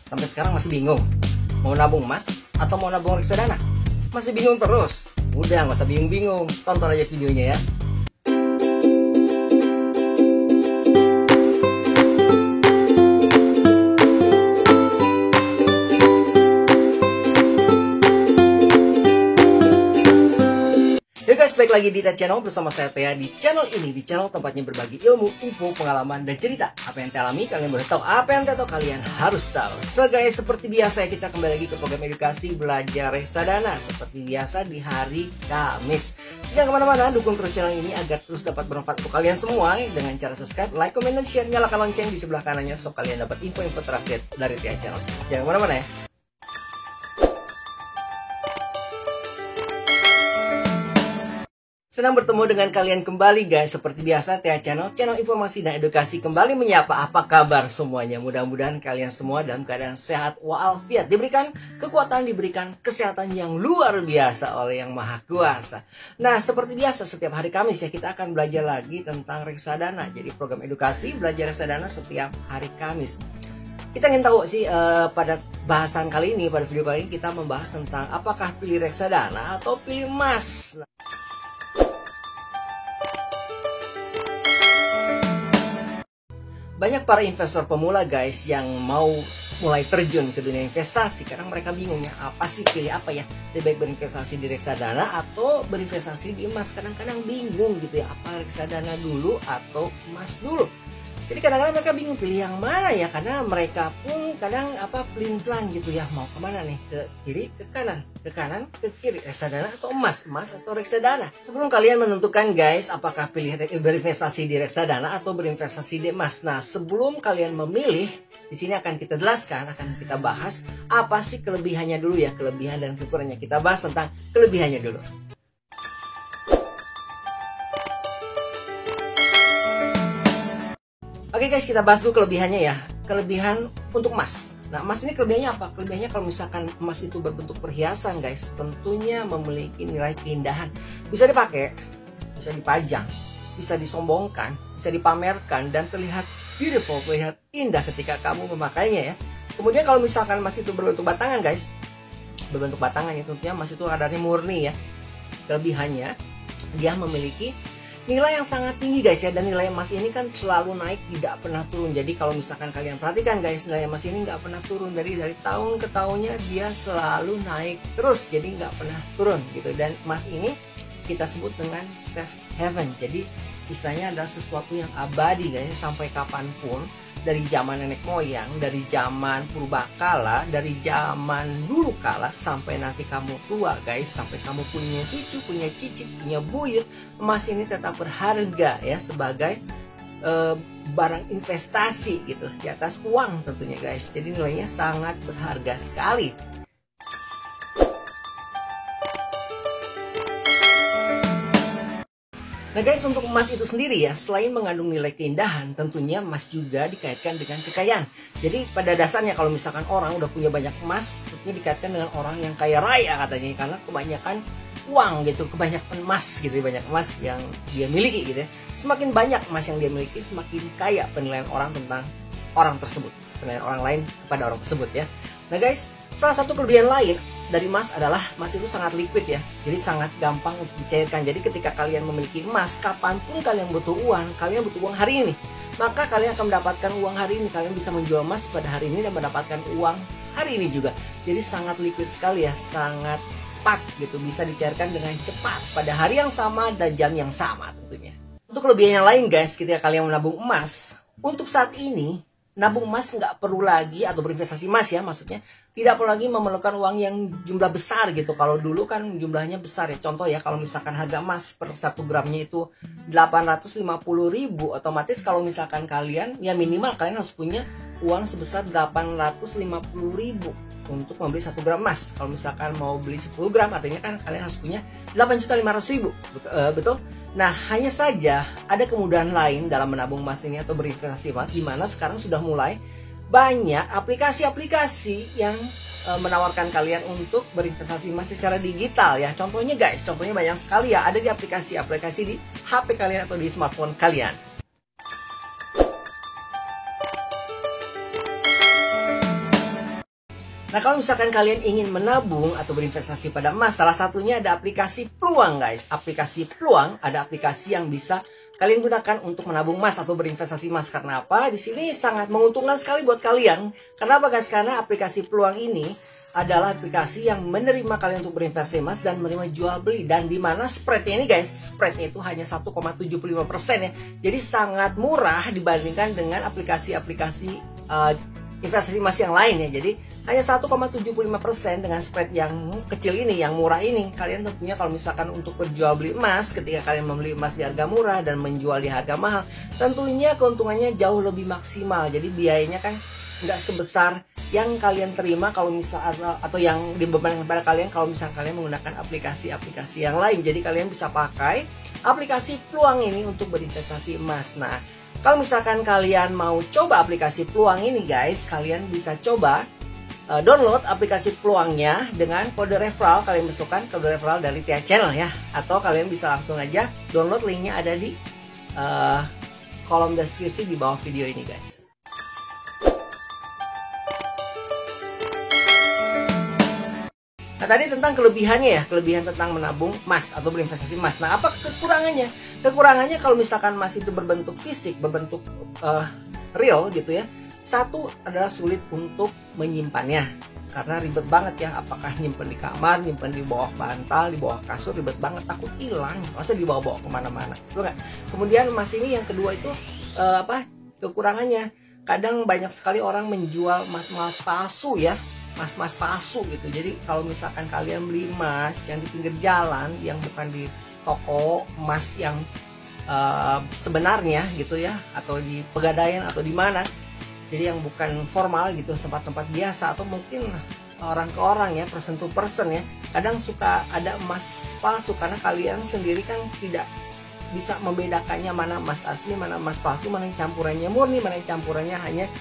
Sampai sekarang masih bingung mau nabung emas atau mau nabung reksadana? Masih bingung terus? Udah, nggak usah bingung-bingung, tonton aja videonya ya. Yo guys, balik lagi di channel bersama saya Thea. Di channel ini, di channel tempatnya berbagi ilmu, info, pengalaman, dan cerita. Apa yang Thea alami, kalian boleh tahu. Apa yang Thea tahu, kalian harus tahu. So guys, seperti biasa kita kembali lagi ke program edukasi belajar reksadana. Seperti biasa di hari Kamis. Jangan kemana-mana, dukung terus channel ini agar terus dapat bermanfaat untuk kalian semua. Dengan cara subscribe, like, comment, dan share. Nyalakan lonceng di sebelah kanannya so kalian dapat info-info terupdate dari Thea channel. Jangan kemana-mana ya. Senang bertemu dengan kalian kembali guys. Seperti biasa Thea Channel, channel informasi dan edukasi kembali menyapa. Apa kabar semuanya? Mudah-mudahan kalian semua dalam keadaan sehat walafiat, diberikan kekuatan, diberikan kesehatan yang luar biasa oleh Yang Maha Kuasa. Nah, seperti biasa setiap hari Kamis ya kita akan belajar lagi tentang reksadana. Jadi program edukasi belajar reksadana setiap hari Kamis. Kita ingin tahu sih pada bahasan kali ini, pada video kali ini kita membahas tentang apakah pilih reksadana atau pilih emas. Banyak para investor pemula guys yang mau mulai terjun ke dunia investasi. Kadang mereka bingung ya, apa sih, pilih apa ya? Lebih baik berinvestasi di reksadana atau berinvestasi di emas. Kadang-kadang bingung gitu ya, apa reksadana dulu atau emas dulu. Jadi kadang-kadang mereka bingung pilih yang mana ya, karena mereka pun kadang pelin-pelan gitu ya, mau kemana nih, ke kiri, ke kanan, ke kiri, reksadana atau emas atau reksadana. Sebelum kalian menentukan guys, apakah pilih berinvestasi di reksadana atau berinvestasi di emas. Nah, sebelum kalian memilih, di sini akan kita jelaskan, akan kita bahas apa sih kelebihannya dulu ya, kelebihan dan kekurangannya. Kita bahas tentang kelebihannya dulu. Oke guys, kita bahas dulu kelebihannya ya. Kelebihan untuk emas. Nah, emas ini kelebihannya apa? Kelebihannya kalau misalkan emas itu berbentuk perhiasan guys, tentunya memiliki nilai keindahan. Bisa dipakai, bisa dipajang, bisa disombongkan, bisa dipamerkan, dan terlihat beautiful, terlihat indah ketika kamu memakainya ya. Kemudian kalau misalkan emas itu berbentuk batangan guys, berbentuk batangan ya, tentunya emas itu kadarnya murni ya. Kelebihannya, dia memiliki nilai yang sangat tinggi guys ya, dan nilai emas ini kan selalu naik, tidak pernah turun. Jadi kalau misalkan kalian perhatikan guys, nilai emas ini nggak pernah turun, dari tahun ke tahunnya dia selalu naik terus, jadi nggak pernah turun gitu. Dan emas ini kita sebut dengan safe haven, jadi istilahnya adalah sesuatu yang abadi guys, sampai kapanpun. Dari zaman nenek moyang, dari zaman purbakala, dari zaman dulu kala, sampai nanti kamu tua guys, sampai kamu punya cucu, punya cicit, punya buyut, emas ini tetap berharga ya, sebagai barang investasi gitu, di atas uang tentunya guys. Jadi nilainya sangat berharga sekali. Nah guys, untuk emas itu sendiri ya, selain mengandung nilai keindahan, tentunya emas juga dikaitkan dengan kekayaan. Jadi pada dasarnya kalau misalkan orang udah punya banyak emas, tentunya dikaitkan dengan orang yang kaya raya katanya, karena kebanyakan uang gitu, kebanyakan emas gitu, banyak emas yang dia miliki gitu ya. Semakin banyak emas yang dia miliki, semakin kaya penilaian orang tentang orang tersebut, penilaian orang lain kepada orang tersebut ya. Nah guys, salah satu kelebihan lain dari emas adalah emas itu sangat liquid ya, jadi sangat gampang untuk dicairkan. Jadi ketika kalian memiliki emas, kapanpun kalian butuh uang hari ini, maka kalian akan mendapatkan uang hari ini. Kalian bisa menjual emas pada hari ini dan mendapatkan uang hari ini juga. Jadi sangat liquid sekali ya, sangat cepat gitu, bisa dicairkan dengan cepat pada hari yang sama dan jam yang sama tentunya. Untuk kelebihan yang lain guys, ketika kalian menabung emas, untuk saat ini nabung emas nggak perlu lagi, atau berinvestasi emas ya maksudnya, tidak perlu lagi memerlukan uang yang jumlah besar gitu. Kalau dulu kan jumlahnya besar ya, contoh ya, kalau misalkan harga emas per 1 gramnya itu 850.000, otomatis kalau misalkan kalian ya minimal kalian harus punya uang sebesar 850.000 untuk membeli 1 gram emas. Kalau misalkan mau beli 10 gram artinya kan kalian harus punya 8.500.000, betul? Nah, hanya saja ada kemudahan lain dalam menabung emas ini atau berinvestasi emas, di mana sekarang sudah mulai banyak aplikasi-aplikasi yang menawarkan kalian untuk berinvestasi emas secara digital ya. Contohnya guys, contohnya banyak sekali ya, ada di aplikasi-aplikasi di HP kalian atau di smartphone kalian. Nah, kalau misalkan kalian ingin menabung atau berinvestasi pada emas, salah satunya ada aplikasi Peluang, guys. Aplikasi Peluang ada aplikasi yang bisa kalian gunakan untuk menabung emas atau berinvestasi emas. Karena apa? Di sini sangat menguntungkan sekali buat kalian. Kenapa, guys? Karena aplikasi Peluang ini adalah aplikasi yang menerima kalian untuk berinvestasi emas dan menerima jual beli, dan dimana spreadnya ini, guys, spreadnya itu hanya 1,75% ya. Jadi sangat murah dibandingkan dengan aplikasi-aplikasi investasi emas yang lain ya. Jadi hanya 1,75% dengan spread yang kecil ini, yang murah ini. Kalian tentunya kalau misalkan untuk berjual beli emas, ketika kalian membeli emas di harga murah dan menjual di harga mahal, tentunya keuntungannya jauh lebih maksimal. Jadi biayanya kan nggak sebesar yang kalian terima kalau misal atau yang dibebankan pada kalian kalau misalnya kalian menggunakan aplikasi-aplikasi yang lain. Jadi kalian bisa pakai aplikasi Peluang ini untuk berinvestasi emas. Nah, kalau misalkan kalian mau coba aplikasi Peluang ini, guys, kalian bisa coba download aplikasi Peluangnya dengan kode referral. Kalian masukkan kode referral dari Tia Channel ya, atau kalian bisa langsung aja download, linknya ada di kolom deskripsi di bawah video ini, guys. Nah, tadi tentang kelebihannya ya, kelebihan tentang menabung emas atau berinvestasi emas. Nah, apa kekurangannya? Kekurangannya kalau misalkan emas itu berbentuk fisik, berbentuk real gitu ya. Satu adalah sulit untuk menyimpannya, karena ribet banget ya. Apakah nyimpen di kamar, nyimpen di bawah bantal, di bawah kasur, ribet banget, takut hilang. Masa dibawa-bawa kemana-mana, betul nggak? Kemudian emas ini yang kedua itu kekurangannya, kadang banyak sekali orang menjual emas-emas palsu ya. Emas-emas palsu gitu. Jadi kalau misalkan kalian beli emas yang di pinggir jalan, yang bukan di toko emas yang sebenarnya gitu ya, atau di Pegadaian atau di mana, jadi yang bukan formal gitu, tempat-tempat biasa, atau mungkin orang ke orang ya, person to person ya, kadang suka ada emas palsu karena kalian sendiri kan tidak bisa membedakannya mana emas asli, mana emas palsu, mana yang campurannya murni, mana yang campurannya hanya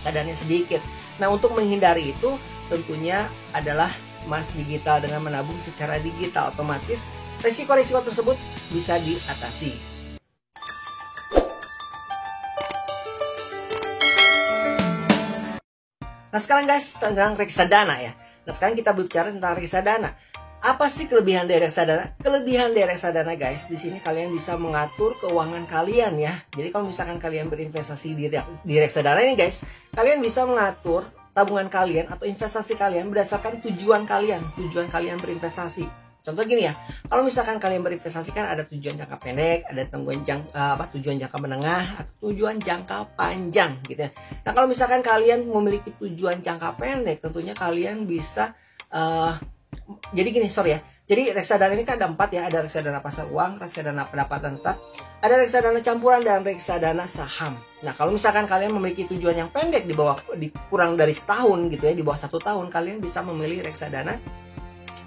kadarnya sedikit. Nah, untuk menghindari itu tentunya adalah emas digital. Dengan menabung secara digital, otomatis resiko-resiko tersebut bisa diatasi. Nah, sekarang guys, tentang reksadana ya. Nah, sekarang kita bicara tentang reksadana. Apa sih kelebihan dari reksadana? Kelebihan dari reksadana, guys, di sini kalian bisa mengatur keuangan kalian ya. Jadi kalau misalkan kalian berinvestasi di reksadana ini, guys, kalian bisa mengatur tabungan kalian atau investasi kalian berdasarkan tujuan kalian berinvestasi. Contoh gini ya, kalau misalkan kalian berinvestasi kan ada tujuan jangka pendek, ada tujuan jangka menengah, atau tujuan jangka panjang gitu ya. Nah, kalau misalkan kalian memiliki tujuan jangka pendek, tentunya kalian bisa jadi reksadana ini kan ada 4 ya, ada reksadana pasar uang, reksadana pendapatan tetap, ada reksadana campuran, dan reksadana saham. Nah, kalau misalkan kalian memiliki tujuan yang pendek, kurang dari setahun gitu ya, di bawah 1 tahun, kalian bisa memilih reksadana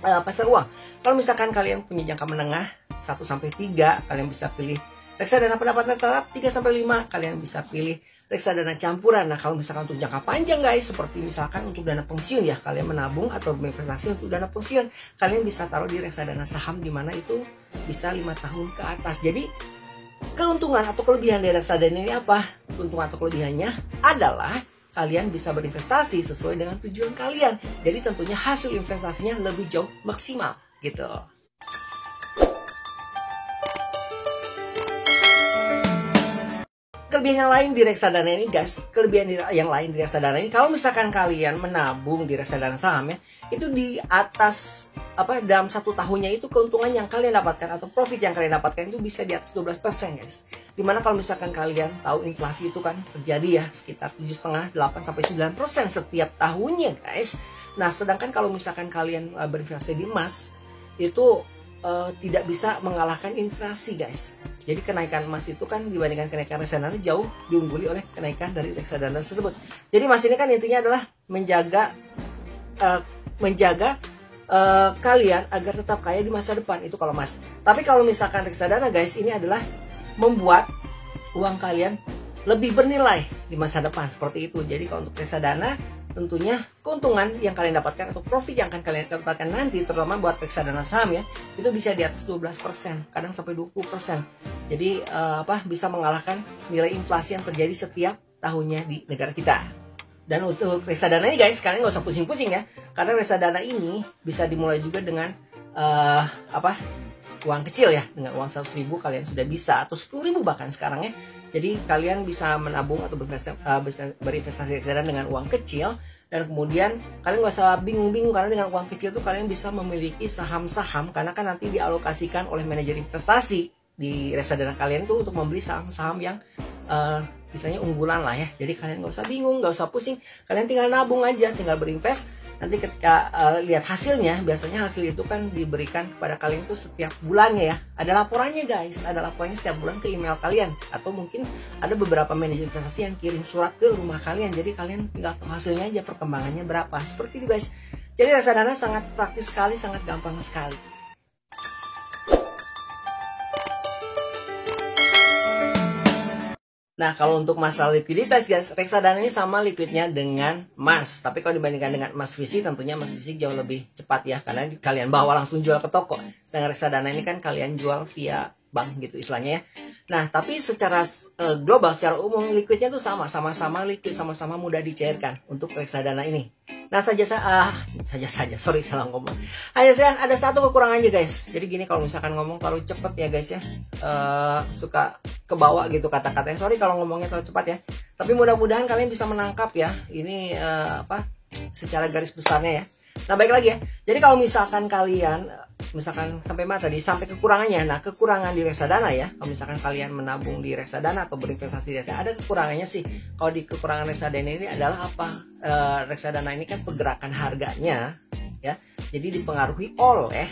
pasar uang. Kalau misalkan kalian punya jangka menengah 1-3, kalian bisa pilih reksadana pendapatan tetap. 3-5, kalian bisa pilih reksadana campuran. Nah, kalau misalkan untuk jangka panjang, guys, seperti misalkan untuk dana pensiun ya, kalian menabung atau berinvestasi untuk dana pensiun, kalian bisa taruh di reksadana saham, di mana itu bisa 5 tahun ke atas. Jadi keuntungan atau kelebihan dari reksadana ini apa? Keuntungan atau kelebihannya adalah kalian bisa berinvestasi sesuai dengan tujuan kalian. Jadi tentunya hasil investasinya lebih jauh maksimal gitu. Kelebihan yang lain di reksadana ini, guys, kalau misalkan kalian menabung di reksadana saham ya, itu di atas dalam 1 tahunnya itu keuntungan yang kalian dapatkan atau profit yang kalian dapatkan itu bisa di atas 12%, guys. Dimana kalau misalkan kalian tahu inflasi itu kan terjadi ya sekitar 7,5, 8-9% setiap tahunnya, guys. Nah, sedangkan kalau misalkan kalian berinvestasi di emas itu tidak bisa mengalahkan inflasi, guys. Jadi kenaikan emas itu kan dibandingkan kenaikan reksadana jauh diungguli oleh kenaikan dari reksadana tersebut. Jadi emas ini kan intinya adalah menjaga kalian agar tetap kaya di masa depan, itu kalau emas. Tapi kalau misalkan reksadana, guys, ini adalah membuat uang kalian lebih bernilai di masa depan, seperti itu. Jadi kalau untuk reksadana, tentunya keuntungan yang kalian dapatkan atau profit yang akan kalian dapatkan nanti, terutama buat reksadana saham ya, itu bisa di atas 12%, kadang sampai 20%. Jadi bisa mengalahkan nilai inflasi yang terjadi setiap tahunnya di negara kita. Dan untuk reksadana ini guys, kalian nggak usah pusing-pusing ya, karena reksadana ini bisa dimulai juga dengan uang kecil ya. Dengan uang 100.000 kalian sudah bisa, atau 10.000 bahkan sekarang ya. Jadi kalian bisa menabung atau berinvestasi reksadana dengan uang kecil. Dan kemudian kalian nggak usah bingung-bingung, karena dengan uang kecil tuh kalian bisa memiliki saham-saham, karena kan nanti dialokasikan oleh manajer investasi di reksadana kalian tuh untuk membeli saham-saham yang misalnya unggulan lah ya. Jadi kalian nggak usah bingung, nggak usah pusing, kalian tinggal nabung aja, tinggal berinvest. Nanti ketika lihat hasilnya, biasanya hasil itu kan diberikan kepada kalian tuh setiap bulannya ya. Ada laporannya guys, ada laporannya setiap bulan ke email kalian. Atau mungkin ada beberapa manajer investasi yang kirim surat ke rumah kalian. Jadi kalian tinggal tahu hasilnya aja, perkembangannya berapa. Seperti itu guys. Jadi reksadana sangat praktis sekali, sangat gampang sekali. Nah, kalau untuk masalah likuiditas guys, reksadana ini sama liquidnya dengan emas. Tapi kalau dibandingkan dengan emas fisik, tentunya emas fisik jauh lebih cepat ya, karena kalian bawa langsung jual ke toko. Sedangkan reksadana ini kan kalian jual via bank gitu istilahnya ya. Nah, tapi secara global, secara umum liquidnya tuh sama-sama liquid, sama-sama mudah dicairkan untuk reksadana ini. Nah, sorry salah ngomong. Hanya saya ada satu kekurangannya guys. Jadi gini, kalau misalkan ngomong terlalu cepet ya guys ya, suka kebawa gitu kata-katanya. Sorry kalau ngomongnya terlalu cepat ya. Tapi mudah-mudahan kalian bisa menangkap ya. Ini secara garis besarnya ya. Nah, baik lagi ya. Jadi kalau misalkan kalian sampai mana tadi? Sampai kekurangannya. Nah, kekurangan di reksadana ya. Kalau misalkan kalian menabung di reksadana atau berinvestasi di reksadana, ada kekurangannya sih. Kalau di kekurangan reksadana ini adalah apa? Reksadana ini kan pergerakan harganya ya. Jadi dipengaruhi oleh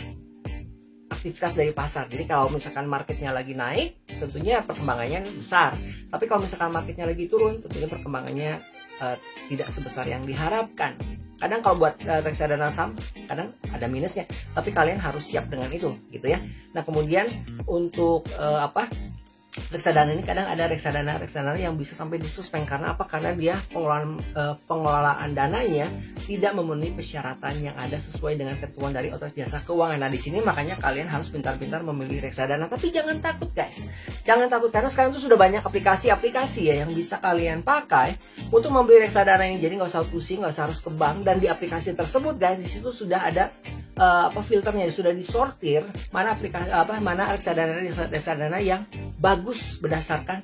aktivitas dari pasar. Jadi kalau misalkan marketnya lagi naik, tentunya perkembangannya besar. Tapi kalau misalkan marketnya lagi turun, tentunya perkembangannya tidak sebesar yang diharapkan. Kadang kalau buat reksadana saham kadang ada minusnya, tapi kalian harus siap dengan itu gitu ya. Nah, kemudian untuk reksadana ini kadang ada reksadana yang bisa sampai disuspend. Karena apa? Karena dia pengelolaan dananya tidak memenuhi persyaratan yang ada sesuai dengan ketentuan dari Otoritas Jasa Keuangan. Nah, di sini makanya kalian harus pintar-pintar memilih reksadana. Tapi jangan takut guys, jangan takut, karena sekarang tuh sudah banyak aplikasi-aplikasi ya yang bisa kalian pakai untuk membeli reksadana ini. Jadi nggak usah pusing, nggak usah harus ke bank. Dan di aplikasi tersebut guys, di situ sudah ada filternya, sudah disortir mana aplikasi mana reksadana yang bagus berdasarkan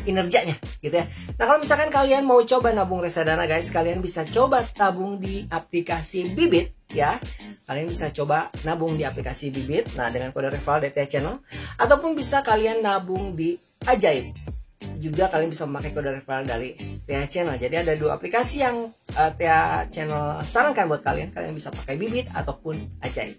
kinerjanya gitu ya. Nah, kalau misalkan kalian mau coba nabung reksadana guys, kalian bisa coba tabung di aplikasi Bibit ya. Kalian bisa coba nabung di aplikasi Bibit, nah dengan kode referral DTA Channel, ataupun bisa kalian nabung di Ajaib. Juga kalian bisa memakai kode referral dari DTA Channel. Jadi ada dua aplikasi yang DTA Channel sarankan buat kalian. Kalian bisa pakai Bibit ataupun Ajaib.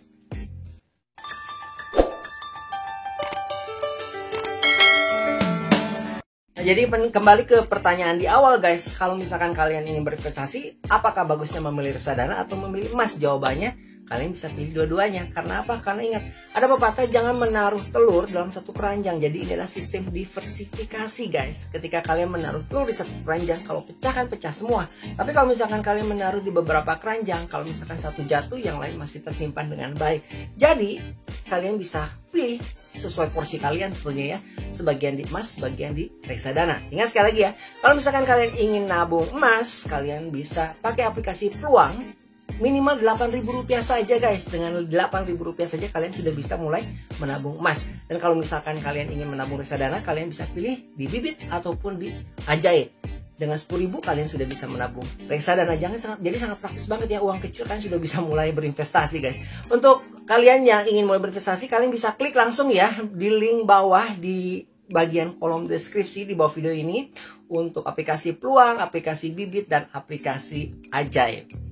Nah, jadi kembali ke pertanyaan di awal guys, kalau misalkan kalian ingin berinvestasi, apakah bagusnya memilih reksadana atau memilih emas? Jawabannya, kalian bisa pilih dua-duanya. Karena apa? Karena ingat, ada pepatah jangan menaruh telur dalam satu keranjang. Jadi ini adalah sistem diversifikasi guys. Ketika kalian menaruh telur di satu keranjang, kalau pecah kan pecah semua. Tapi kalau misalkan kalian menaruh di beberapa keranjang, kalau misalkan satu jatuh, yang lain masih tersimpan dengan baik. Jadi kalian bisa pilih sesuai porsi kalian tentunya ya. Sebagian di emas, sebagian di reksadana. Ingat sekali lagi ya, kalau misalkan kalian ingin nabung emas, kalian bisa pakai aplikasi Peluang. Minimal Rp8.000 saja guys. Dengan Rp8.000 saja kalian sudah bisa mulai menabung emas. Dan kalau misalkan kalian ingin menabung reksadana, kalian bisa pilih di Bibit ataupun di Ajaib. Dengan 10.000 kalian sudah bisa menabung reksadana. Jadi sangat praktis banget ya, uang kecil kan sudah bisa mulai berinvestasi guys. Untuk kalian yang ingin mulai berinvestasi, kalian bisa klik langsung ya di link bawah di bagian kolom deskripsi di bawah video ini untuk aplikasi Peluang, aplikasi Bibit, dan aplikasi Ajaib.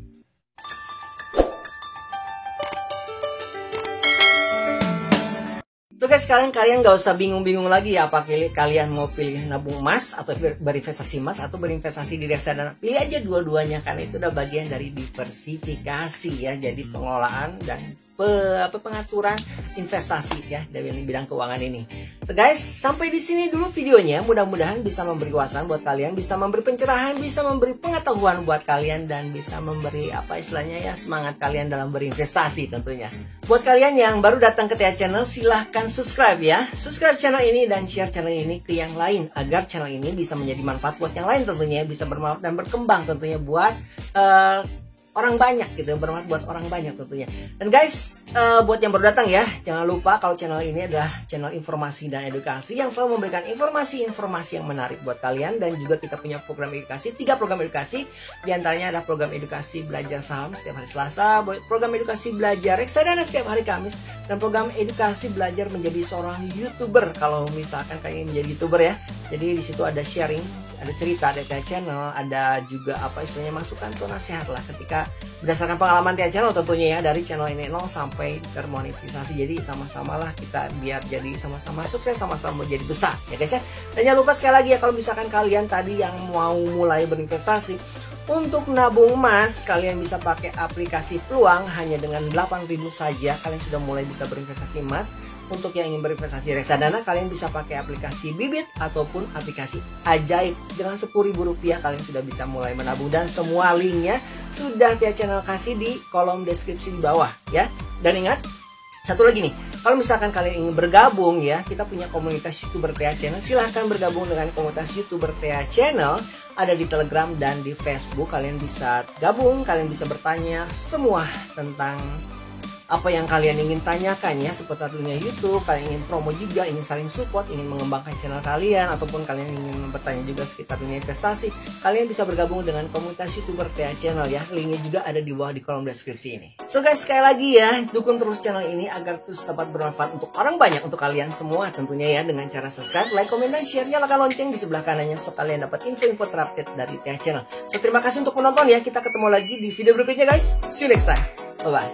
So guys, sekarang kalian nggak usah bingung-bingung lagi ya, apa kalian mau pilih nabung emas atau berinvestasi emas atau berinvestasi di reksadana. Pilih aja dua-duanya, karena itu udah bagian dari diversifikasi ya. Jadi pengelolaan dan pengaturan investasi ya dari bidang keuangan ini. So guys, sampai di sini dulu videonya. Mudah-mudahan bisa memberi wawasan buat kalian, bisa memberi pencerahan, bisa memberi pengetahuan buat kalian, dan bisa memberi apa istilahnya ya, semangat kalian dalam berinvestasi tentunya. Buat kalian yang baru datang ke Tia Channel, silahkan subscribe ya. Subscribe channel ini dan share channel ini ke yang lain agar channel ini bisa menjadi manfaat buat yang lain tentunya, bisa bermanfaat dan berkembang tentunya buat orang banyak gitu, bermanfaat buat orang banyak tentunya. Dan guys, buat yang baru datang ya, jangan lupa kalau channel ini adalah channel informasi dan edukasi yang selalu memberikan informasi-informasi yang menarik buat kalian. Dan juga kita punya program edukasi, 3 program edukasi. Di antaranya ada program edukasi belajar saham setiap hari Selasa, program edukasi belajar reksadana setiap hari Kamis, dan program edukasi belajar menjadi seorang YouTuber. Kalau misalkan kalian menjadi YouTuber ya, jadi di situ ada sharing, ada cerita, ada Tia Channel, ada juga apa istilahnya masukan atau nasihat lah ketika berdasarkan pengalaman Tia Channel tentunya ya, dari channel ini 0 sampai termonetisasi. Jadi sama-sama lah kita biar jadi sama-sama sukses, sama-sama jadi besar ya guys ya. Dan jangan lupa sekali lagi ya, kalau misalkan kalian tadi yang mau mulai berinvestasi untuk nabung emas, kalian bisa pakai aplikasi Peluang. Hanya dengan 8.000 saja kalian sudah mulai bisa berinvestasi emas. Untuk yang ingin berinvestasi reksadana, kalian bisa pakai aplikasi Bibit ataupun aplikasi Ajaib. Dengan 10.000 rupiah kalian sudah bisa mulai menabung, dan semua linknya sudah Tia Channel kasih di kolom deskripsi di bawah ya. Dan ingat, satu lagi nih, kalau misalkan kalian ingin bergabung ya, kita punya komunitas YouTuber Tia Channel. Silahkan bergabung dengan komunitas YouTuber Tia Channel, ada di Telegram dan di Facebook. Kalian bisa gabung, kalian bisa bertanya semua tentang apa yang kalian ingin tanyakan ya, seputar dunia YouTube. Kalian ingin promo juga, ingin saling support, ingin mengembangkan channel kalian, ataupun kalian ingin bertanya juga sekitar dunia investasi, kalian bisa bergabung dengan komunitas YouTuber Tia Channel ya. Linknya juga ada di bawah di kolom deskripsi ini. So guys, sekali lagi ya, dukung terus channel ini agar terus dapat bermanfaat untuk orang banyak, untuk kalian semua tentunya ya, dengan cara subscribe, like, komen, dan share. Nyalakan lonceng di sebelah kanannya so kalian dapat info-info terupdate dari Tia Channel. So terima kasih untuk menonton ya, kita ketemu lagi di video berikutnya guys. See you next time, bye bye.